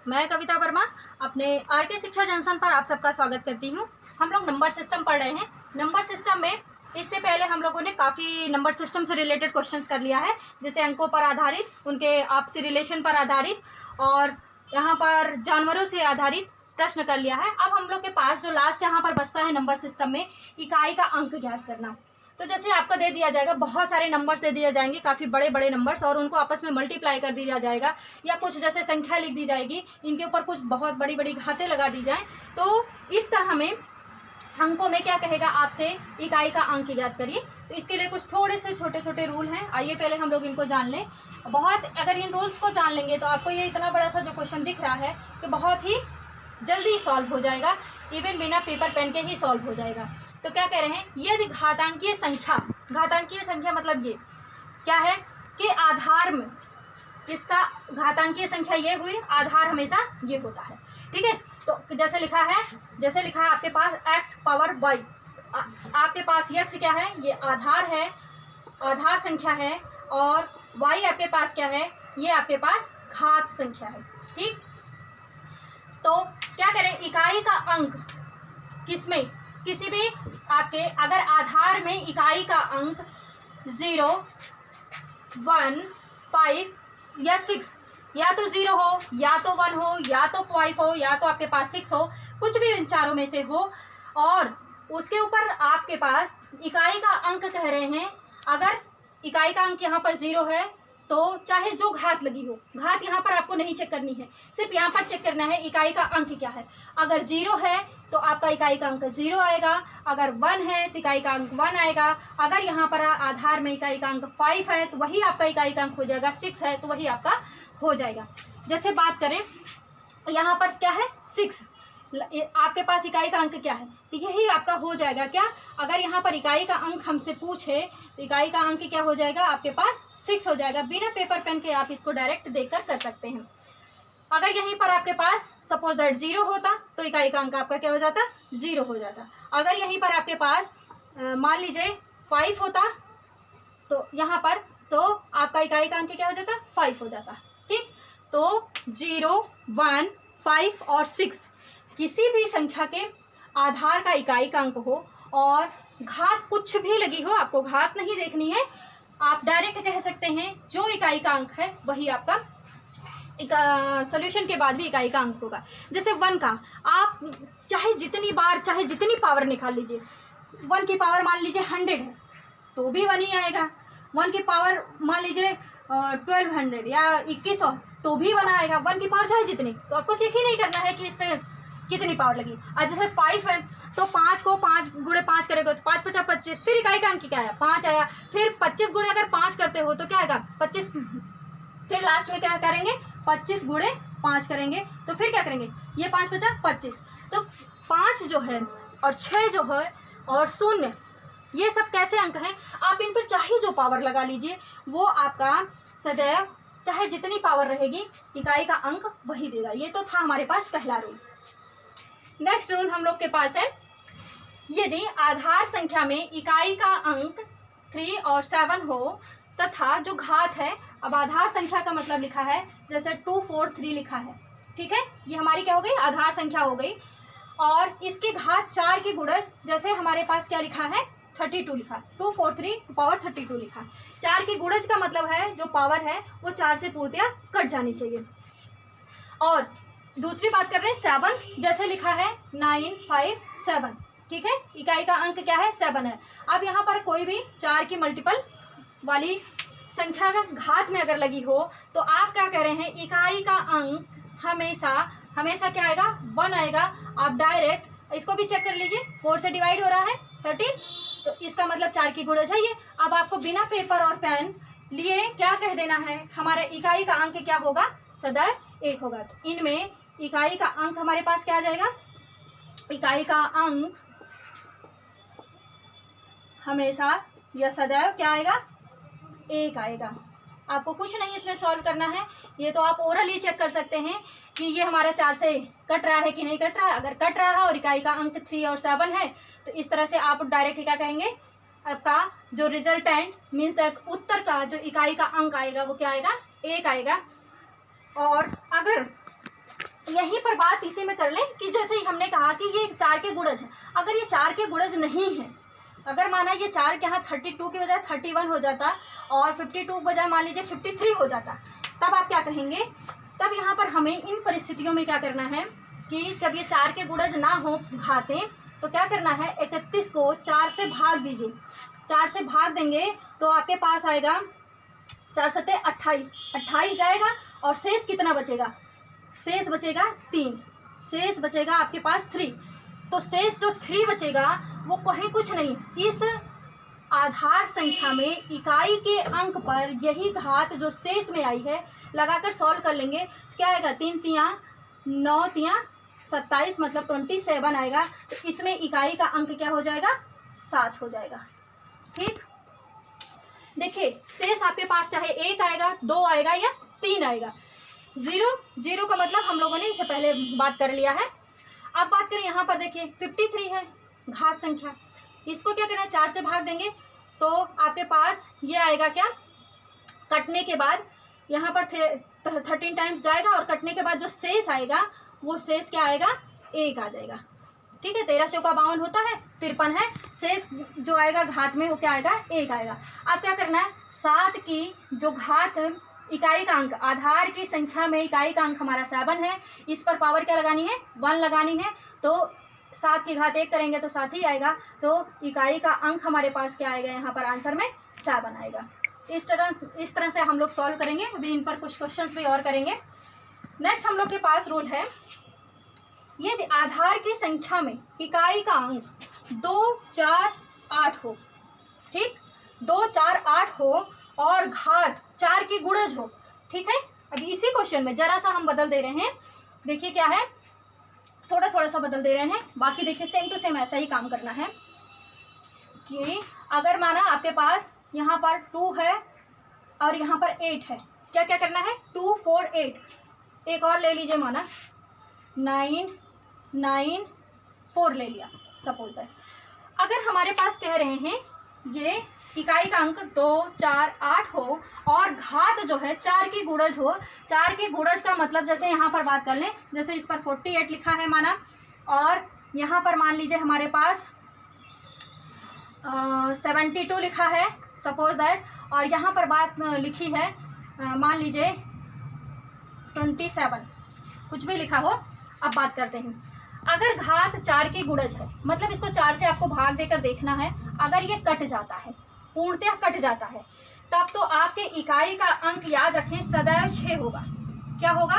मैं कविता वर्मा अपने आरके शिक्षा जंक्शन पर आप सबका स्वागत करती हूँ। हम लोग नंबर सिस्टम पढ़ रहे हैं। नंबर सिस्टम में इससे पहले हम लोगों ने काफ़ी नंबर सिस्टम से रिलेटेड क्वेश्चंस कर लिया है, जैसे अंकों पर आधारित, उनके आपसी रिलेशन पर आधारित और यहाँ पर जानवरों से आधारित प्रश्न कर लिया है। अब हम लोग के पास जो लास्ट यहाँ पर बचता है नंबर सिस्टम में, इकाई का अंक ज्ञात करना। तो जैसे आपको दे दिया जाएगा, बहुत सारे नंबर्स दे दिए जाएंगे, काफ़ी बड़े बड़े नंबर्स, और उनको आपस में मल्टीप्लाई कर दिया जाएगा या कुछ जैसे संख्या लिख दी जाएगी, इनके ऊपर कुछ बहुत बड़ी बड़ी घातें लगा दी जाएं। तो इस तरह में अंकों में क्या कहेगा आपसे, इकाई का अंक ज्ञात करिए। तो इसके लिए कुछ थोड़े से छोटे छोटे रूल हैं, आइए पहले हम लोग इनको जान लें। अगर इन रूल्स को जान लेंगे तो आपको ये इतना बड़ा सा जो क्वेश्चन दिख रहा है तो बहुत ही जल्दी सॉल्व हो जाएगा, इवन बिना पेपर पेन के ही सॉल्व हो जाएगा। तो क्या कह रहे हैं, यदि घातांकीय संख्या मतलब ये क्या है कि आधार में इसका घातांकीय संख्या ये हुई, आधार हमेशा ये होता है, ठीक है। तो जैसे लिखा है आपके पास x पावर y, आपके पास x क्या है, ये आधार है, आधार संख्या है, और y आपके पास क्या है, ये आपके पास घात संख्या है, ठीक। तो क्या करें, इकाई का अंक किसमें, किसी भी आपके अगर आधार में इकाई का अंक 0, 1, 5 या 6, या तो 0 हो, या तो 1 हो, या तो 5 हो, या तो आपके पास 6 हो, कुछ भी इन चारों में से हो, और उसके ऊपर आपके पास इकाई का अंक कह रहे हैं। अगर इकाई का अंक यहाँ पर 0 है तो चाहे जो घात लगी हो, घात यहाँ पर आपको नहीं चेक करनी है, सिर्फ यहाँ पर चेक करना है इकाई का अंक क्या है। अगर 0 है तो आपका इकाई का अंक 0 आएगा, अगर 1 है तो इकाई का अंक 1 आएगा, अगर यहाँ पर आधार में इकाई का अंक 5 है तो वही आपका इकाई का अंक हो जाएगा, 6 है तो वही आपका हो जाएगा। जैसे बात करें यहाँ पर क्या है 6, आपके पास इकाई का अंक क्या है, तो यही आपका हो जाएगा क्या। अगर यहाँ पर इकाई का अंक हमसे पूछे तो इकाई का अंक क्या हो जाएगा, आपके पास 6 हो जाएगा। बिना पेपर पेन के आप इसको डायरेक्ट देखकर कर सकते हैं। अगर यहीं पर आपके पास सपोज दैट 0 होता तो इकाई का अंक आपका क्या हो जाता, 0 हो जाता। अगर यहीं पर आपके पास मान लीजिए 5 होता तो यहाँ पर तो आपका इकाई का अंक क्या हो जाता, 5 हो जाता, ठीक। तो 0, 1, 5 और 6 किसी भी संख्या के आधार का इकाई का अंक हो और घात कुछ भी लगी हो, आपको घात नहीं देखनी है, आप डायरेक्ट कह सकते हैं जो इकाई का अंक है वही आपका सॉल्यूशन के बाद भी इकाई का अंक होगा। जैसे 1 का आप चाहे जितनी बार चाहे जितनी पावर निकाल लीजिए, 1 की पावर मान लीजिए 100 है तो भी 1 ही आएगा, 1 की पावर मान लीजिए 1200 या 2100 तो भी 1 आएगा। 1 की पावर चाहे जितनी, तो आपको चेक ही नहीं करना है कि इस पर कितनी पावर लगी। अब जैसे 5 है तो 5 को 5 गुणे 5 करेगा तो 5 5 25, फिर इकाई का अंक क्या आया, 5 आया। फिर 25 गुणे अगर 5 करते हो तो क्या आएगा, 25। फिर लास्ट में क्या करेंगे, 25 गुणे 5 करेंगे तो फिर क्या करेंगे, ये 5 5 25। तो 5 जो है और 6 जो है और 0, ये सब कैसे अंक हैं, आप इन पर चाहे जो पावर लगा लीजिए, वो आपका सदैव चाहे जितनी पावर रहेगी इकाई का अंक वही देगा। ये तो था हमारे पास पहला रूल। नेक्स्ट रूल हम लोग के पास है, यदि आधार संख्या में इकाई का अंक 3 और 7 हो तथा जो घात है, अब आधार संख्या का मतलब लिखा है जैसे 2, 4, 3 लिखा है, ठीक है, ये हमारी क्या हो गई, आधार संख्या हो गई, और इसके घात 4 की गुणज, जैसे हमारे पास क्या लिखा है 32 लिखा, 2, 4, 3 पावर 32 लिखा। 4 की गुणज का मतलब है जो पावर है वो 4 से पूर्णतया कट जानी चाहिए। और दूसरी बात कर रहे हैं 7, जैसे लिखा है 9, 5, 7, ठीक है, इकाई का अंक क्या है 7 है। अब यहाँ पर कोई भी 4 की मल्टीपल वाली संख्या का घात में अगर लगी हो तो आप क्या कह रहे हैं, इकाई का अंक हमेशा क्या आएगा, 1 आएगा। आप डायरेक्ट इसको भी चेक कर लीजिए, 4 से डिवाइड हो रहा है 13, तो इसका मतलब 4 की गुणज है ये। अब आपको बिना पेपर और पेन लिए क्या कह देना है, हमारा इकाई का अंक क्या होगा, सदैव 1 होगा। तो इनमें इकाई का अंक हमारे पास क्या आ जाएगा, इकाई का अंक हमेशा या सदैव क्या आएगा, 1 आएगा। आपको कुछ नहीं इसमें सॉल्व करना है, ये तो आप ओरली चेक कर सकते हैं कि ये हमारा 4 से कट रहा है कि नहीं कट रहा है। अगर कट रहा है और इकाई का अंक 3 और 7 है तो इस तरह से आप डायरेक्ट क्या कहेंगे, आपका जो रिजल्टेंट मीन्स दैट उत्तर का जो इकाई का अंक आएगा वो क्या आएगा, 1 आएगा। और अगर यहीं पर बात इसी में कर लें कि जैसे ही हमने कहा कि ये 4 के गुणज है, अगर ये 4 के गुणज नहीं है, अगर माना ये 4 के यहाँ 32 की बजाय 31 हो जाता और 52 की बजाय मान लीजिए 53 हो जाता, तब आप क्या कहेंगे? तब यहाँ पर हमें इन परिस्थितियों में क्या करना है कि जब ये 4 के गुणज ना हो घातें, तो क्या करना है, 31 को 4 से भाग दीजिए। 4 से भाग देंगे तो आपके पास आएगा 4 सत्ते 28, 28 जाएगा और शेष कितना बचेगा? शेष बचेगा 3, शेष बचेगा आपके पास 3। तो शेष जो 3 बचेगा वो कहीं कुछ नहीं, इस आधार संख्या में इकाई के अंक पर यही घात जो शेष में आई है लगाकर सॉल्व कर लेंगे। क्या आएगा? 3 तियाँ 9 तियाँ 27 मतलब 27 आएगा। तो इसमें इकाई का अंक क्या हो जाएगा? 7 हो जाएगा। ठीक, देखिए शेष आपके पास चाहे 1 आएगा, 2 आएगा या 3 आएगा। 0 का मतलब हम लोगों ने इससे पहले बात कर लिया है। अब बात करें यहाँ पर, देखिए 53 है घात संख्या, इसको क्या करना है? 4 से भाग देंगे तो आपके पास ये आएगा क्या? कटने के बाद यहाँ पर 13 टाइम्स जाएगा और कटने के बाद जो शेष आएगा वो शेष क्या आएगा? 1 आ जाएगा। ठीक है, 13 चौका 52 होता है, 53 है, शेष जो आएगा घात में वो क्या आएगा? 1 आएगा। अब क्या करना है? 7 की जो घात इकाई का अंक, आधार की संख्या में इकाई का अंक हमारा 7 है, इस पर पावर क्या लगानी है? 1 लगानी है। तो 7 की घात 1 करेंगे तो 7 ही आएगा। तो इकाई का अंक हमारे पास क्या आएगा? यहाँ पर आंसर में 7 आएगा। इस तरह से हम लोग सॉल्व करेंगे। अभी इन पर कुछ क्वेश्चंस भी और करेंगे। नेक्स्ट हम लोग के पास रूल है, यदि आधार की संख्या में इकाई का अंक 2, 4, 8 हो, ठीक, 2, 4, 8 हो और घात 4 की गुणज हो। ठीक है, अभी इसी क्वेश्चन में जरा सा हम बदल दे रहे हैं। देखिए क्या है, थोड़ा सा बदल दे रहे हैं, बाकी देखिए सेम टू सेम ऐसा ही काम करना है कि अगर माना आपके पास यहाँ पर 2 है और यहाँ पर 8 है, क्या क्या करना है? 2, 4, 8, एक और ले लीजिए, माना 9, 9, 4 ले लिया सपोज दैट। अगर हमारे पास कह रहे हैं ये इकाई का अंक 2, 4, 8 हो और घात जो है 4 की गुणज हो। 4 की गुणज का मतलब जैसे यहाँ पर बात कर लें, जैसे इस पर 48 लिखा है माना, और यहाँ पर मान लीजिए हमारे पास 72 लिखा है सपोज दैट, और यहाँ पर बात लिखी है मान लीजिए 27, कुछ भी लिखा हो। अब बात करते हैं, अगर घात 4 की गुणज है, मतलब इसको 4 से आपको भाग देकर देखना है। अगर ये कट जाता है, पूर्णतः कट जाता है, तब तो आपके इकाई का अंक याद रखें सदैव 6 होगा। क्या होगा?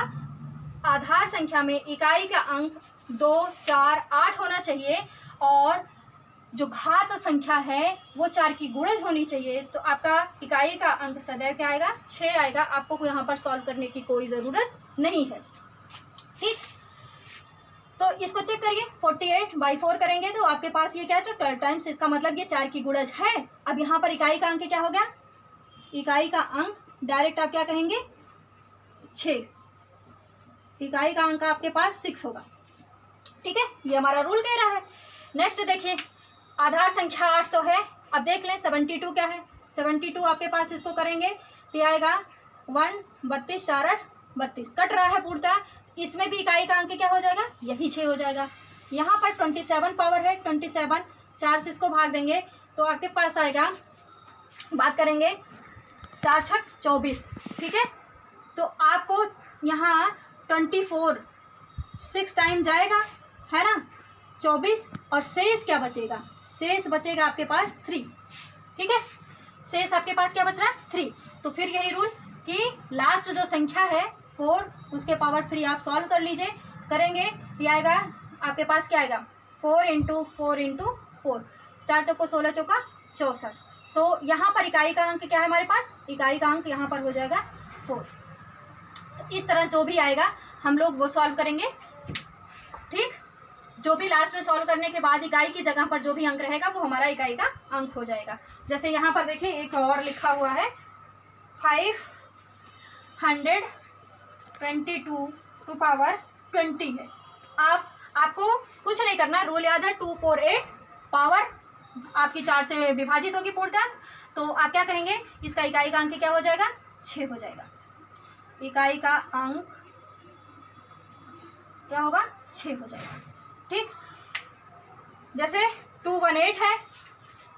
आधार संख्या में इकाई का अंक 2, 4, 8 होना चाहिए और जो घात संख्या है वो 4 की गुणज होनी चाहिए। तो आपका इकाई का अंक सदैव क्या आएगा? 6 आएगा। आपको यहाँ पर सॉल्व करने की कोई ज़रूरत नहीं है। ठीक, तो इसको चेक करिए, 48/4 करेंगे तो आपके पास ये क्या है? 12 टाइम्स, इसका मतलब ये 4 की गुणज है। अब यहाँ पर इकाई का अंक क्या हो गया? इकाई का अंक डायरेक्ट आप क्या कहेंगे? 6। इकाई का अंक आपके पास 6 होगा। ठीक है, ये हमारा रूल कह रहा है। नेक्स्ट देखिए, आधार संख्या 8 तो है। अब देख लें 72 क्या है। 72 आपके पास, इसको करेंगे तो आएगा 1, 32, 4, 8, 32, कट रहा है पूर्णतः। इसमें भी इकाई का अंक क्या हो जाएगा? यही 6 हो जाएगा। यहाँ पर 27 पावर है, 27, 4 से इसको भाग देंगे तो आपके पास आएगा, बात करेंगे 4 छक 24। ठीक है, तो आपको यहाँ 24 6 टाइम जाएगा, है ना, 24, और शेष क्या बचेगा? शेष बचेगा आपके पास 3। ठीक है, शेष आपके पास क्या बच रहा है? 3। तो फिर यही रूल कि लास्ट जो संख्या है 4, उसके पावर 3 आप सॉल्व कर लीजिए। करेंगे ये आएगा आपके पास, क्या आएगा? 4 × 4 × 4, 4 चौको 16 चौका 64। तो यहाँ पर इकाई का अंक क्या है हमारे पास? इकाई का अंक यहाँ पर हो जाएगा 4। तो इस तरह जो भी आएगा हम लोग वो सॉल्व करेंगे। ठीक, जो भी लास्ट में सॉल्व करने के बाद इकाई की जगह पर जो भी अंक रहेगा वो हमारा इकाई का अंक हो जाएगा। जैसे यहाँ पर देखिए एक और लिखा हुआ है 522 है। आपको कुछ नहीं करना, रूल याद है 248 पावर आपकी 4 से विभाजित होगी पूर्णतः। तो आप क्या करेंगे? इसका इकाई का अंक क्या हो जाएगा? 6 हो जाएगा। इकाई का अंक क्या होगा, 6 हो जाएगा। ठीक, जैसे 218 है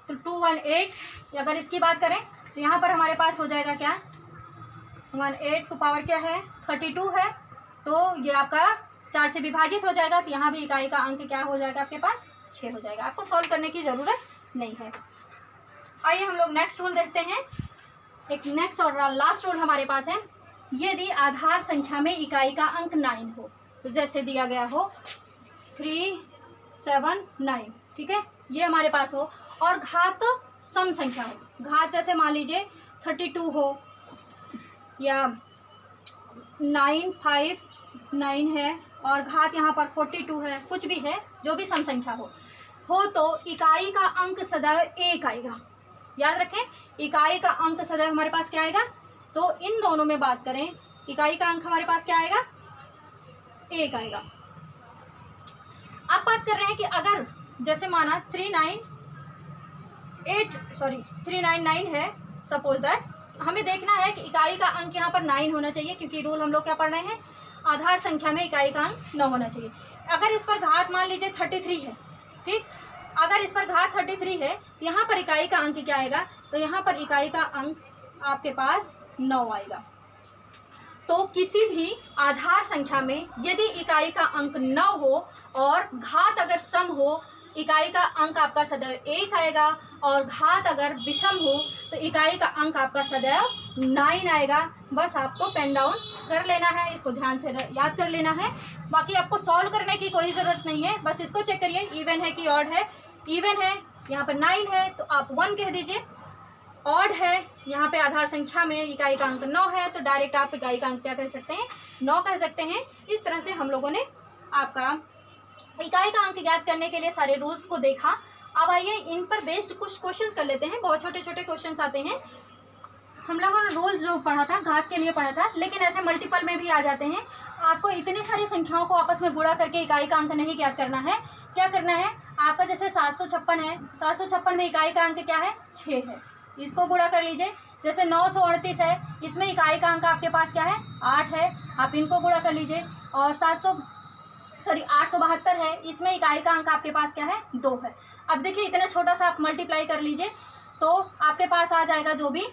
तो 218 अगर इसकी बात करें तो यहाँ पर हमारे पास हो जाएगा क्या, 18 टू पावर क्या है 32 है, तो ये आपका 4 से विभाजित हो जाएगा, तो यहाँ भी इकाई का अंक क्या हो जाएगा आपके पास, 6 हो जाएगा। आपको सॉल्व करने की ज़रूरत नहीं है। आइए हम लोग नेक्स्ट रूल देखते हैं। एक नेक्स्ट और लास्ट रूल हमारे पास है, यदि आधार संख्या में इकाई का अंक 9 हो, तो जैसे दिया गया हो 379, ठीक है, ये हमारे पास हो, और घात सम संख्या हो, घात जैसे मान लीजिए 32 हो या 959 है और घात यहाँ पर 42 है, कुछ भी है, जो भी सम संख्या हो तो इकाई का अंक सदैव 1 आएगा। याद रखें, इकाई का अंक सदैव हमारे पास क्या आएगा, तो इन दोनों में बात करें, इकाई का अंक हमारे पास क्या आएगा, 1 आएगा। अब बात कर रहे हैं कि अगर जैसे माना 399 है, सपोज दैट, हमें देखना है कि इकाई का अंक यहाँ पर 9 होना चाहिए, क्योंकि रूल हम लोग क्या पढ़ रहे हैं, आधार संख्या में इकाई का अंक 9 होना चाहिए। अगर इस पर घात मान लीजिए 33 है, ठीक, अगर इस पर घात 33 है, यहाँ पर इकाई का अंक क्या आएगा, तो यहाँ पर इकाई का अंक आपके पास 9 आएगा। तो किसी भी आधार संख्या में यदि इकाई का अंक 9 हो और घात अगर सम हो, इकाई का अंक आपका सदैव 1 आएगा, और घात अगर विषम हो तो इकाई का अंक आपका सदैव 9 आएगा। बस आपको पेन डाउन कर लेना है, इसको ध्यान से याद कर लेना है, बाकी आपको सॉल्व करने की कोई ज़रूरत नहीं है। बस इसको चेक करिए, इवन है कि ऑड है, इवन है, यहाँ पर 9 है तो आप 1 कह दीजिए, ऑड है, यहाँ पे आधार संख्या में इकाई का अंक 9 है, तो डायरेक्ट आप इकाई का अंक क्या कह सकते हैं, 9 कह सकते हैं। इस तरह से हम लोगों ने आपका इकाई का अंक ज्ञात करने के लिए सारे रूल्स को देखा। अब आइए इन पर बेस्ड कुछ क्वेश्चंस कर लेते हैं। बहुत छोटे छोटे क्वेश्चंस आते हैं। हम लोगों ने रूल्स जो पढ़ा था घात के लिए पढ़ा था, लेकिन ऐसे मल्टीपल में भी आ जाते हैं। आपको इतनी सारी संख्याओं को आपस में गुणा करके इकाई का अंक नहीं ज्ञात करना है। क्या करना है, आपका जैसे 756 है, 756 में इकाई का अंक क्या है, 6 है, इसको गुणा कर लीजिए। जैसे 938 है, इसमें इकाई का अंक आपके पास क्या है, 8 है, आप इनको गुणा कर लीजिए। और 872 है, इसमें इकाई का अंक आपके पास क्या है, 2 है। अब देखिए इतना छोटा सा आप मल्टीप्लाई कर लीजिए तो आपके पास आ जाएगा जो भी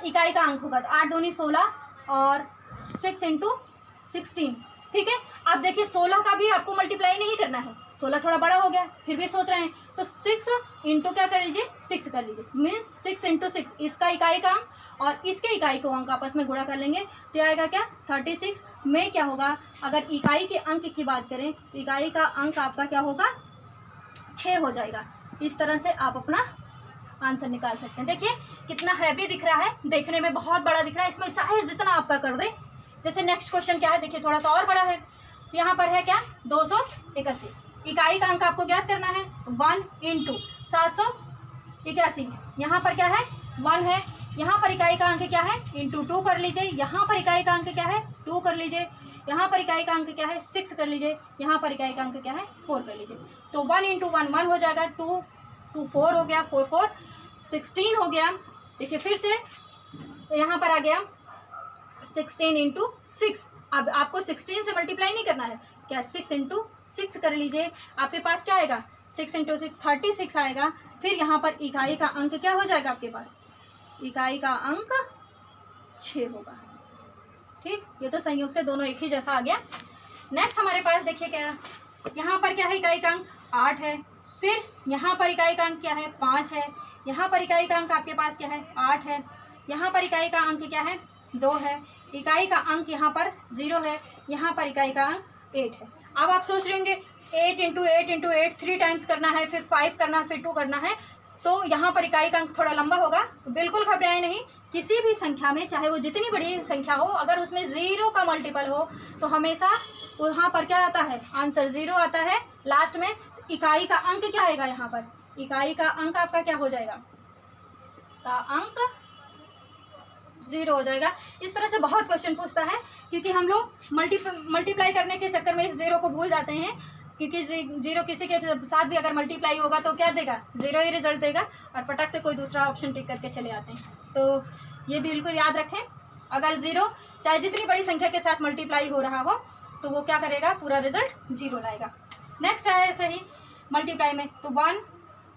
इकाई का अंक होगा, 8 दूनी 16 और 6 × 16, ठीक है। अब देखिए 16 का भी आपको मल्टीप्लाई नहीं करना है, 16 थोड़ा बड़ा हो गया, फिर भी सोच रहे हैं तो 6 × क्या कर लीजिए, 6 कर लीजिए, मीन्स 6 × 6 इसका इकाई का अंक और इसके इकाई को अंक आपस में गुणा कर लेंगे तो आएगा क्या, 36 में क्या होगा, अगर इकाई के अंक की बात करें तो इकाई का अंक आपका क्या होगा, 6 हो जाएगा। इस तरह से आप अपना आंसर निकाल सकते हैं। देखिए कितना हैवी दिख रहा है, देखने में बहुत बड़ा दिख रहा है, इसमें चाहे जितना आपका कर दे। जैसे नेक्स्ट क्वेश्चन क्या है, देखिए थोड़ा सा और बड़ा है, यहाँ पर है क्या, 231, इकाई का अंक आपको ज्ञात करना है, 1 × 781, यहाँ पर क्या है, 1 है, यहाँ पर इकाई का अंक क्या है, × 2 कर लीजिए, यहाँ पर इकाई का अंक क्या है, 2 कर लीजिए, यहाँ पर इकाई का अंक क्या है, 6 कर लीजिए, यहाँ पर इकाई का अंक क्या है, 4 कर लीजिए। तो 1 × 1 1 हो जाएगा, 2 2 4 हो गया, 4 4 16 हो गया। देखिए फिर से यहाँ पर आ गया 16 × 6। अब आपको 16 से मल्टीप्लाई नहीं करना है, क्या 6 × 6 कर लीजिए, आपके पास क्या आएगा, 6 × 6 36 आएगा। फिर यहाँ पर इकाई का अंक क्या हो जाएगा, आपके पास इकाई का अंक 6 होगा, ठीक। ये तो संयोग से दोनों एक ही जैसा आ गया। नेक्स्ट हमारे पास देखिए क्या, यहाँ पर क्या है, इकाई का अंक 8 है, फिर यहाँ पर इकाई का अंक क्या है, 5 है, यहाँ पर इकाई का अंक आपके पास क्या है, 8 है, यहाँ पर इकाई का अंक क्या है, 2 है, इकाई का अंक यहाँ पर 0 है, यहाँ पर इकाई का अंक 8 है। अब आप सोच रहे होंगे 8 × 8 × 8 3 टाइम्स करना है, फिर 5 करना है, फिर 2 करना है, तो यहाँ पर इकाई का अंक थोड़ा लंबा होगा। तो बिल्कुल घबराएं नहीं, किसी भी संख्या में चाहे वो जितनी बड़ी संख्या हो, अगर उसमें 0 का मल्टीपल हो तो हमेशा वहाँ पर क्या आता है, आंसर 0 आता है लास्ट में। इकाई का अंक क्या आएगा, यहाँ पर इकाई का अंक आपका क्या हो जाएगा, का अंक 0 हो जाएगा। इस तरह से बहुत क्वेश्चन पूछता है, क्योंकि हम लोग मल्टीप्लाई करने के चक्कर में इस 0 को भूल जाते हैं, क्योंकि 0 किसी के साथ भी अगर मल्टीप्लाई होगा तो क्या देगा, 0 ही रिजल्ट देगा, और फटक से कोई दूसरा ऑप्शन टिक करके चले आते हैं। तो ये बिल्कुल याद रखें, अगर 0 चाहे जितनी बड़ी संख्या के साथ मल्टीप्लाई हो रहा हो, तो वो क्या करेगा, पूरा रिजल्ट 0 लाएगा। नेक्स्ट है ऐसे ही मल्टीप्लाई में, तो 1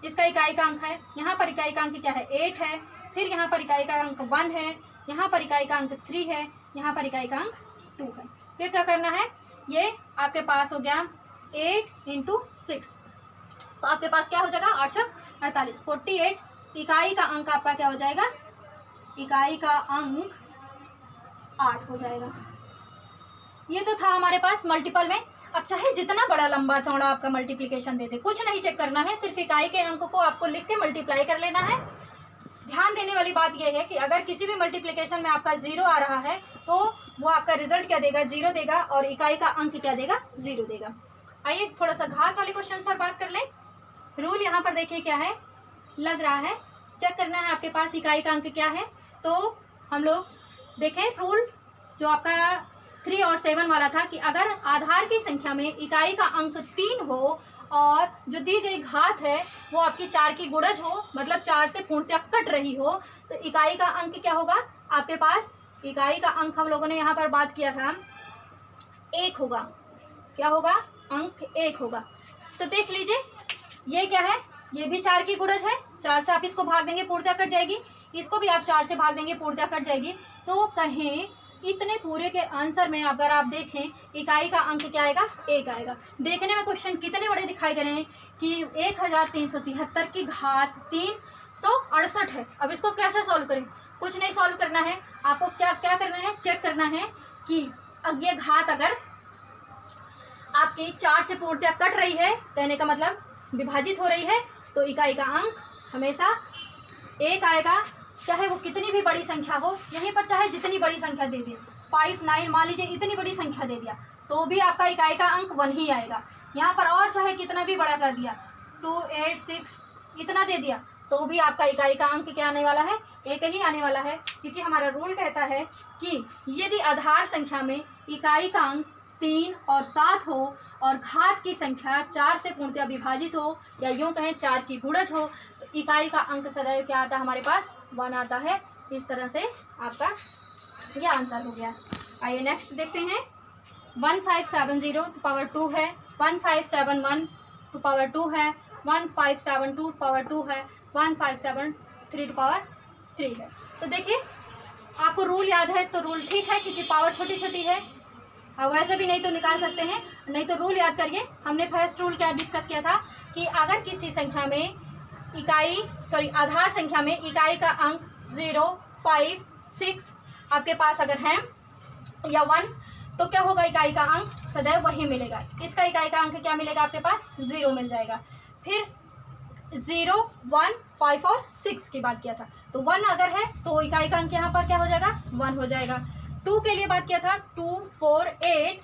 इसका इकाई का अंक है, यहाँ पर इकाई का अंक क्या है 8 है, फिर यहाँ पर इकाई का अंक 1 है, यहाँ पर इकाई का अंक 3 है, यहाँ पर इकाई का अंक 2 है। फिर क्या करना है, ये आपके पास हो गया 8 × 6, तो आपके पास क्या हो जाएगा 8 × 48 48। इकाई का अंक आपका क्या हो जाएगा, इकाई का अंक 8 हो जाएगा। ये तो था हमारे पास मल्टीपल में। अब चाहे जितना बड़ा लंबा चौड़ा आपका मल्टीप्लिकेशन दे दे, कुछ नहीं चेक करना है, सिर्फ इकाई के अंक को आपको लिख के मल्टीप्लाई कर लेना है। ध्यान देने वाली बात यह है कि अगर किसी भी मल्टीप्लिकेशन में आपका 0 आ रहा है तो वो आपका रिजल्ट क्या देगा, 0 देगा, और इकाई का अंक क्या देगा, 0 देगा। आइए थोड़ा सा घात वाले क्वेश्चन पर बात कर लें। रूल यहाँ पर देखिए क्या है, लग रहा है, चेक करना है आपके पास इकाई का अंक क्या है। तो हम लोग देखें रूल जो आपका 3 और 7 वाला था कि अगर आधार की संख्या में इकाई का अंक 3 हो और जो दी गई घात है वो आपकी 4 की गुणज हो, मतलब 4 से पूर्णतः कट रही हो, तो इकाई का अंक क्या होगा आपके पास, इकाई का अंक हम लोगों ने यहाँ पर बात किया था 1 होगा। क्या होगा, अंक 1 होगा। तो देख लीजिए ये क्या है, ये भी 4 की गुणज है, 4 से आप इसको भाग देंगे पूर्णतः कट जाएगी, इसको भी आप 4 से भाग देंगे पूर्णतः कट जाएगी। तो कहें इतने पूरे के आंसर में अगर आप देखें इकाई का अंक क्या आएगा, 1 आएगा। देखने में क्वेश्चन कितने बड़े दिखाई दे रहे हैं कि 1373 की घात 368 है। अब इसको कैसे सॉल्व करें, कुछ नहीं सॉल्व करना है आपको, क्या क्या करना है, चेक करना है कि अब ये घात अगर आपकी 4 से पूर्णतः कट रही है, कहने का मतलब विभाजित हो रही है, तो इकाई का अंक हमेशा 1 आएगा, चाहे वो कितनी भी बड़ी संख्या हो। यहीं पर चाहे जितनी बड़ी संख्या दे दे, 5 9 मान लीजिए, इतनी बड़ी संख्या दे दिया तो भी आपका इकाई का अंक 1 ही आएगा। यहाँ पर और चाहे कितना भी बड़ा कर दिया, 2 8 6 इतना दे दिया तो भी आपका इकाई का अंक क्या आने वाला है, 1 ही आने वाला है। क्योंकि हमारा रूल कहता है कि यदि आधार संख्या में इकाई का अंक 3 और 7 हो और घात की संख्या 4 से पूर्णतः विभाजित हो, या यूँ कहें 4 की गुणज हो, तो इकाई का अंक सदैव क्या आता है हमारे पास, 1 आता है। इस तरह से आपका ये आंसर हो गया। आइए नेक्स्ट देखते हैं। 1570 टू पावर 2 है, 1571 टू पावर 2 है, 1572 टू पावर 2 है, 1573 टू पावर 3 है। तो देखिए आपको रूल याद है तो रूल ठीक है, क्योंकि पावर छोटी छोटी है। अब वैसे भी नहीं तो निकाल सकते हैं, नहीं तो रूल याद करिए। हमने फर्स्ट रूल क्या डिस्कस किया था कि अगर किसी संख्या में आधार संख्या में इकाई का अंक 0 5 6 आपके पास अगर है या 1, तो क्या होगा, इकाई का अंक सदैव वही मिलेगा। इसका इकाई का अंक क्या मिलेगा आपके पास, 0 मिल जाएगा। फिर 0 1 5 और 6 की बात किया था, तो 1 अगर है तो इकाई का अंक यहाँ पर क्या हो जाएगा, 1 हो जाएगा। 2 के लिए बात किया था, 2 4 8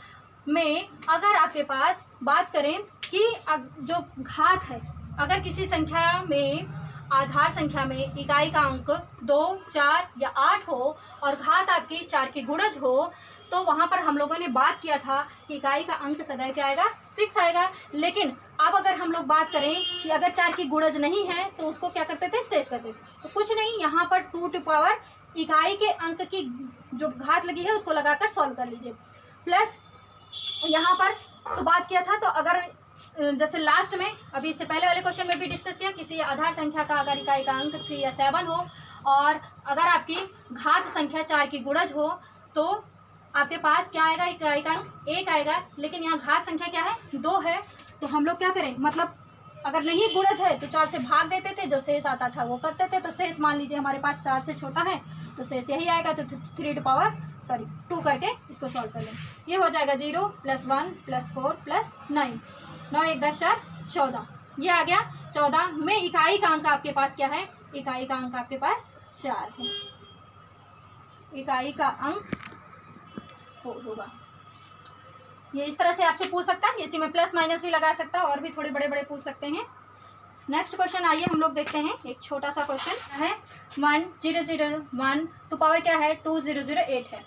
में अगर आपके पास बात करें कि जो घात है, अगर किसी संख्या में आधार संख्या में इकाई का अंक 2 4 या 8 हो और घात आपकी 4 की गुणज हो, तो वहाँ पर हम लोगों ने बात किया था कि इकाई का अंक सदैव क्या आएगा, 6 आएगा। लेकिन अब अगर हम लोग बात करें कि अगर 4 की गुणज नहीं है तो उसको क्या करते थे, शेष करते थे। तो कुछ नहीं, यहाँ पर 2 टू पावर इकाई के अंक की जो घात लगी है उसको लगाकर सॉल्व कर लीजिए। प्लस यहाँ पर तो बात किया था, तो अगर जैसे लास्ट में अभी इससे पहले वाले क्वेश्चन में भी डिस्कस किया, किसी आधार संख्या का अगर इकाई का अंक 3 या 7 हो और अगर आपकी घात संख्या 4 की गुणज हो, तो आपके पास क्या आएगा, इकाई का अंक 1 आएगा। लेकिन यहाँ घात संख्या क्या है, 2 है, तो हम लोग क्या करें, मतलब अगर नहीं गुणज है तो 4 से भाग देते थे, जो शेष आता था वो करते थे। तो शेष मान लीजिए हमारे पास 4 से छोटा है तो शेष यही आएगा, तो 3 टू पावर 2 करके इसको सॉल्व कर लें। ये हो जाएगा 0 + 1 + 4 + 9 9 1 10 4 14, ये आ गया 14 में इकाई का अंक आपके पास क्या है, इकाई का अंक आपके पास 4 है। इकाई का अंक 4 होगा। ये इस तरह से आपसे पूछ सकता है, इसी में प्लस माइनस भी लगा सकता है, और भी थोड़े बड़े बड़े पूछ सकते हैं। नेक्स्ट क्वेश्चन आइए हम लोग देखते हैं। एक छोटा सा क्वेश्चन है, 1001 टू पावर क्या है, 2008 है,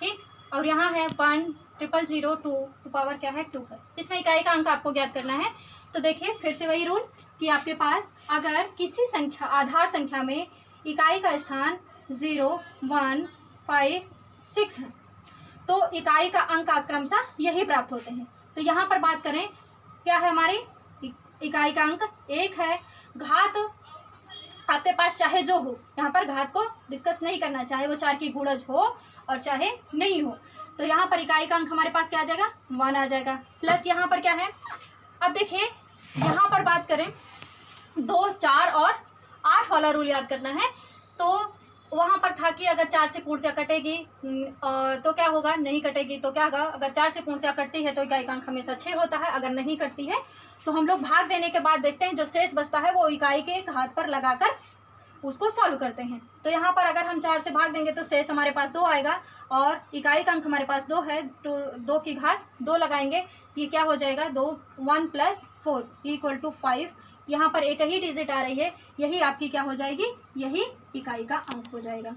ठीक। और यहाँ है 100002 टू पावर क्या है, 2 है। इसमें इकाई का अंक आपको ज्ञात करना है। तो देखिए फिर से वही रूल कि आपके पास अगर किसी संख्या आधार संख्या में इकाई का स्थान 0 1 5 6 है, तो इकाई का अंक क्रमशः यही प्राप्त होते हैं। तो यहाँ पर बात करें, क्या है हमारी इकाई का अंक 1 है। घात आपके पास चाहे जो हो, यहाँ पर घात को डिस्कस नहीं करना, चाहे वो 4 की गुणज हो और चाहे नहीं हो। तो यहाँ पर इकाई का अंक हमारे पास क्या आ जाएगा, 1 आ जाएगा। प्लस यहाँ पर क्या है, अब देखिए यहाँ पर बात करें 2, 4 और 8 वाला रूल याद करना है। तो वहाँ पर था कि अगर 4 से पूर्णतया कटेगी तो क्या होगा, नहीं कटेगी तो क्या होगा। अगर 4 से पूर्णतया कटती है तो इकाई का अंक हमेशा 6 होता है। अगर नहीं कटती है तो हम लोग भाग देने के बाद देखते हैं जो शेष बचता है वो इकाई के घात पर लगाकर उसको सॉल्व करते हैं। तो यहाँ पर अगर हम 4 से भाग देंगे तो शेष हमारे पास 2 आएगा और इकाई का अंक हमारे पास 2 है, तो 2 की घात 2 लगाएंगे, ये क्या हो जाएगा 2, 1 + 4 = 5। यहाँ पर एक ही डिजिट आ रही है, यही आपकी क्या हो जाएगी, यही इकाई का अंक हो जाएगा।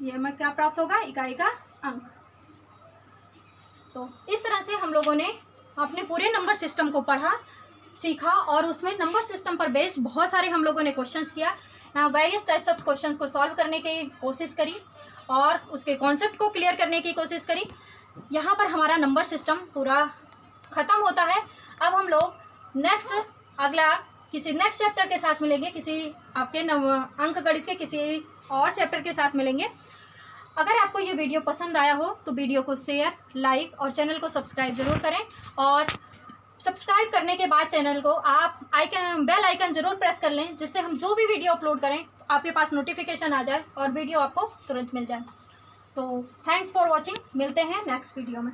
ये हमें क्या प्राप्त होगा, इकाई का अंक। तो इस तरह से हम लोगों ने अपने पूरे नंबर सिस्टम को पढ़ा, सीखा और उसमें नंबर सिस्टम पर बेस्ड बहुत सारे हम लोगों ने क्वेश्चंस किया, वेरियस टाइप्स ऑफ क्वेश्चंस को सॉल्व करने की कोशिश करी और उसके कॉन्सेप्ट को क्लियर करने की कोशिश करी। यहाँ पर हमारा नंबर सिस्टम पूरा ख़त्म होता है। अब हम लोग किसी नेक्स्ट चैप्टर के साथ मिलेंगे, किसी आपके अंक गणित के किसी और चैप्टर के साथ मिलेंगे। अगर आपको ये वीडियो पसंद आया हो तो वीडियो को शेयर, लाइक और चैनल को सब्सक्राइब ज़रूर करें। और सब्सक्राइब करने के बाद चैनल को आप बेल आइकन ज़रूर प्रेस कर लें, जिससे हम जो भी वीडियो अपलोड करें तो आपके पास नोटिफिकेशन आ जाए और वीडियो आपको तुरंत मिल जाए। तो थैंक्स फॉर वॉचिंग, मिलते हैं नेक्स्ट वीडियो में।